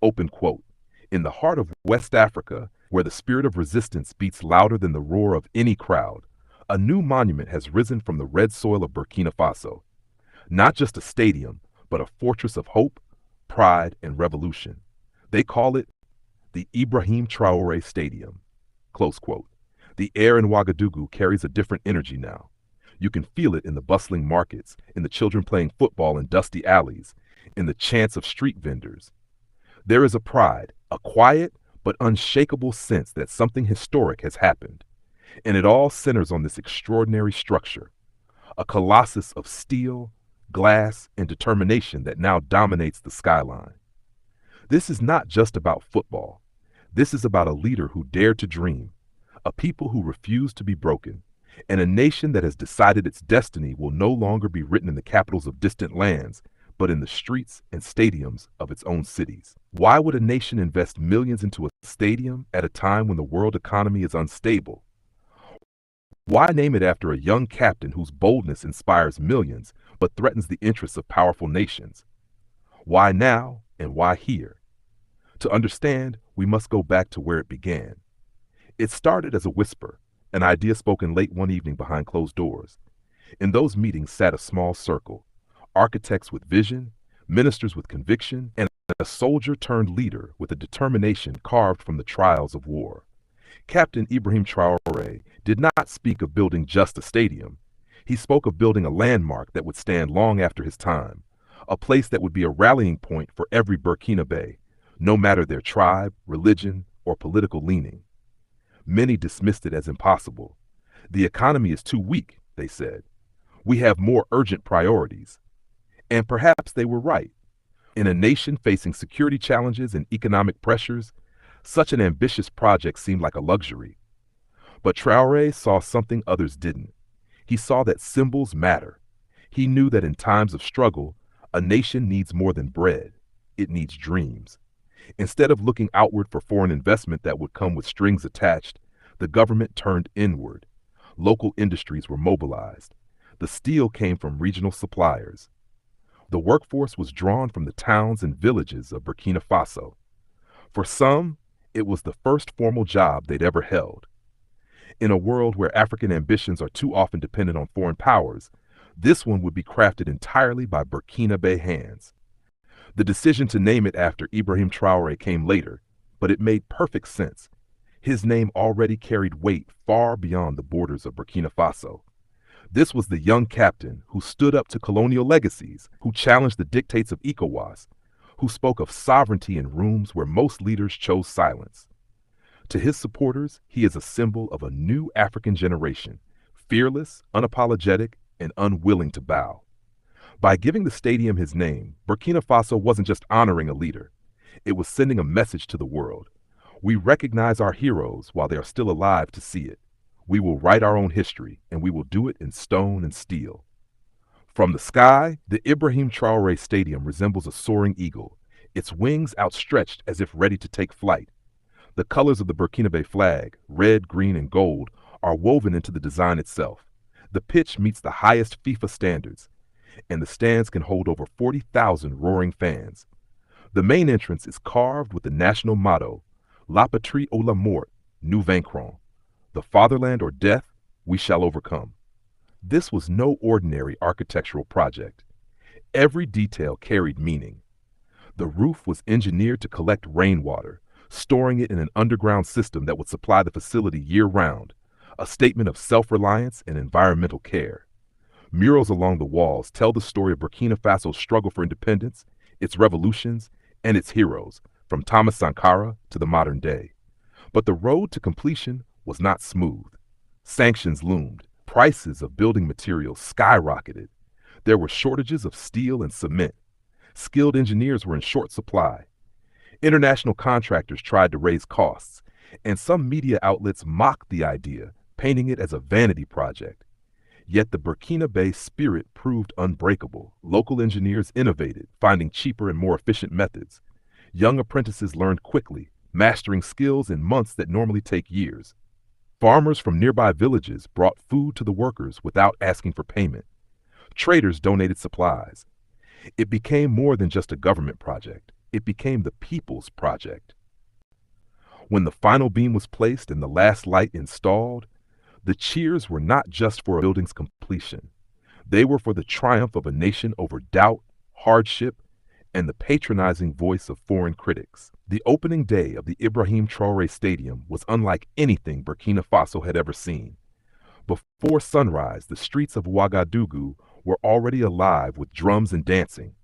Open quote. In the heart of West Africa, where the spirit of resistance beats louder than the roar of any crowd, a new monument has risen from the red soil of Burkina Faso. Not just a stadium, but a fortress of hope, pride, and revolution. They call it the Ibrahim Traoré Stadium. Close quote. The air in Ouagadougou carries a different energy now. You can feel it in the bustling markets, in the children playing football in dusty alleys, in the chants of street vendors. There is a pride, a quiet but unshakable sense that something historic has happened. And it all centers on this extraordinary structure, a colossus of steel, glass, and determination that now dominates the skyline. This is not just about football. This is about a leader who dared to dream, a people who refuse to be broken, and a nation that has decided its destiny will no longer be written in the capitals of distant lands, but in the streets and stadiums of its own cities. Why would a nation invest millions into a stadium at a time when the world economy is unstable? Why name it after a young captain whose boldness inspires millions but threatens the interests of powerful nations? Why now and why here? To understand, we must go back to where it began. It started as a whisper, an idea spoken late one evening behind closed doors. In those meetings sat a small circle, architects with vision, ministers with conviction, and a soldier turned leader with a determination carved from the trials of war. Captain Ibrahim Traoré did not speak of building just a stadium. He spoke of building a landmark that would stand long after his time, a place that would be a rallying point for every Burkinabe, no matter their tribe, religion, or political leaning. Many dismissed it as impossible. The economy is too weak, they said. We have more urgent priorities. And perhaps they were right. In a nation facing security challenges and economic pressures, such an ambitious project seemed like a luxury. But Traoré saw something others didn't. He saw that symbols matter. He knew that in times of struggle, a nation needs more than bread. It needs dreams. Instead of looking outward for foreign investment that would come with strings attached, the government turned inward. Local industries were mobilized. The steel came from regional suppliers. The workforce was drawn from the towns and villages of Burkina Faso. For some, it was the first formal job they'd ever held. In a world where African ambitions are too often dependent on foreign powers, this one would be crafted entirely by Burkinabe hands. The decision to name it after Ibrahim Traoré came later, but it made perfect sense. His name already carried weight far beyond the borders of Burkina Faso. This was the young captain who stood up to colonial legacies, who challenged the dictates of ECOWAS, who spoke of sovereignty in rooms where most leaders chose silence. To his supporters, he is a symbol of a new African generation, fearless, unapologetic, and unwilling to bow. By giving the stadium his name, Burkina Faso wasn't just honoring a leader. It was sending a message to the world. We recognize our heroes while they are still alive to see it. We will write our own history, and we will do it in stone and steel. From the sky, the Ibrahim Traoré Stadium resembles a soaring eagle, its wings outstretched as if ready to take flight. The colors of the Burkinabe flag, red, green, and gold, are woven into the design itself. The pitch meets the highest FIFA standards, and the stands can hold over 40,000 roaring fans. The main entrance is carved with the national motto, La patrie ou la mort, nous vaincrons. The fatherland or death, we shall overcome. This was no ordinary architectural project. Every detail carried meaning. The roof was engineered to collect rainwater, storing it in an underground system that would supply the facility year-round, a statement of self-reliance and environmental care. Murals along the walls tell the story of Burkina Faso's struggle for independence, its revolutions, and its heroes, from Thomas Sankara to the modern day. But the road to completion was not smooth. Sanctions loomed. Prices of building materials skyrocketed. There were shortages of steel and cement. Skilled engineers were in short supply. International contractors tried to raise costs, and some media outlets mocked the idea, painting it as a vanity project. Yet the Burkinabe spirit proved unbreakable. Local engineers innovated, finding cheaper and more efficient methods. Young apprentices learned quickly, mastering skills in months that normally take years. Farmers from nearby villages brought food to the workers without asking for payment. Traders donated supplies. It became more than just a government project. It became the people's project. When the final beam was placed and the last light installed, the cheers were not just for a building's completion. They were for the triumph of a nation over doubt, hardship, and the patronizing voice of foreign critics. The opening day of the Ibrahim Traoré Stadium was unlike anything Burkina Faso had ever seen. Before sunrise, the streets of Ouagadougou were already alive with drums and dancing.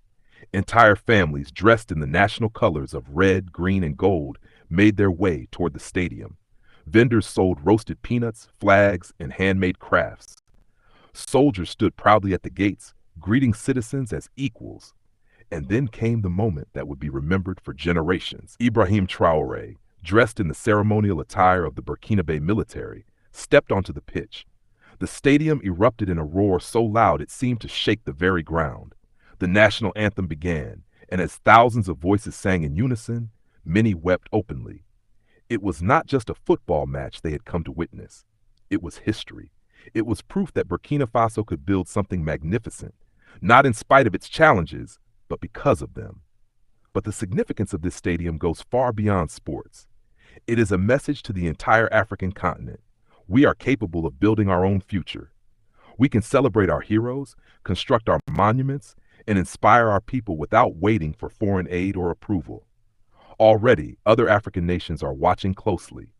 Entire families dressed in the national colors of red, green, and gold made their way toward the stadium. Vendors sold roasted peanuts, flags, and handmade crafts. Soldiers stood proudly at the gates, greeting citizens as equals. And then came the moment that would be remembered for generations. Ibrahim Traoré, dressed in the ceremonial attire of the Burkinabe military, stepped onto the pitch. The stadium erupted in a roar so loud it seemed to shake the very ground. The national anthem began, and as thousands of voices sang in unison, many wept openly. It was not just a football match they had come to witness. It was history. It was proof that Burkina Faso could build something magnificent, not in spite of its challenges, but because of them. But the significance of this stadium goes far beyond sports. It is a message to the entire African continent. We are capable of building our own future. We can celebrate our heroes, construct our monuments, and inspire our people without waiting for foreign aid or approval. Already, other African nations are watching closely.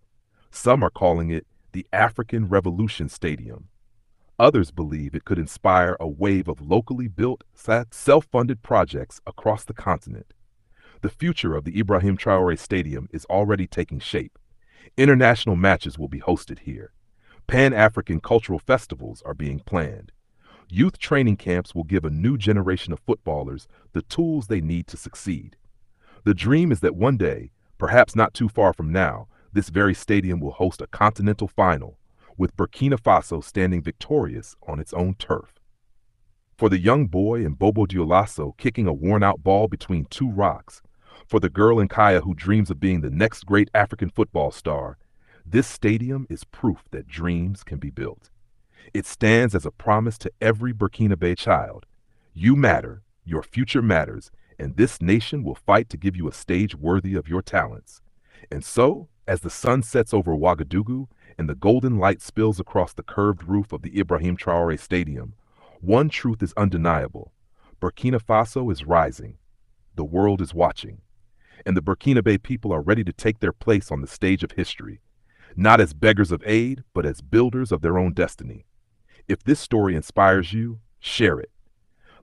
Some are calling it the African Revolution Stadium. Others believe it could inspire a wave of locally built, self-funded projects across the continent. The future of the Ibrahim Traoré Stadium is already taking shape. International matches will be hosted here. Pan-African cultural festivals are being planned. Youth training camps will give a new generation of footballers the tools they need to succeed. The dream is that one day, perhaps not too far from now, this very stadium will host a continental final, with Burkina Faso standing victorious on its own turf. For the young boy in Bobo Dioulasso kicking a worn-out ball between two rocks, for the girl in Kaya who dreams of being the next great African football star, this stadium is proof that dreams can be built. It stands as a promise to every Burkinabe child. You matter, your future matters, and this nation will fight to give you a stage worthy of your talents. And so, as the sun sets over Ouagadougou and the golden light spills across the curved roof of the Ibrahim Traoré Stadium, one truth is undeniable. Burkina Faso is rising. The world is watching. And the Burkinabe people are ready to take their place on the stage of history, not as beggars of aid, but as builders of their own destiny. If this story inspires you, share it.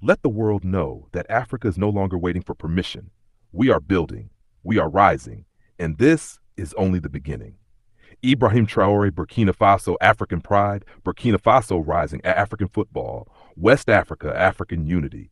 Let the world know that Africa is no longer waiting for permission. We are building, we are rising, and this is only the beginning. Ibrahim Traoré, Burkina Faso, African pride, Burkina Faso rising, African football, West Africa, African unity.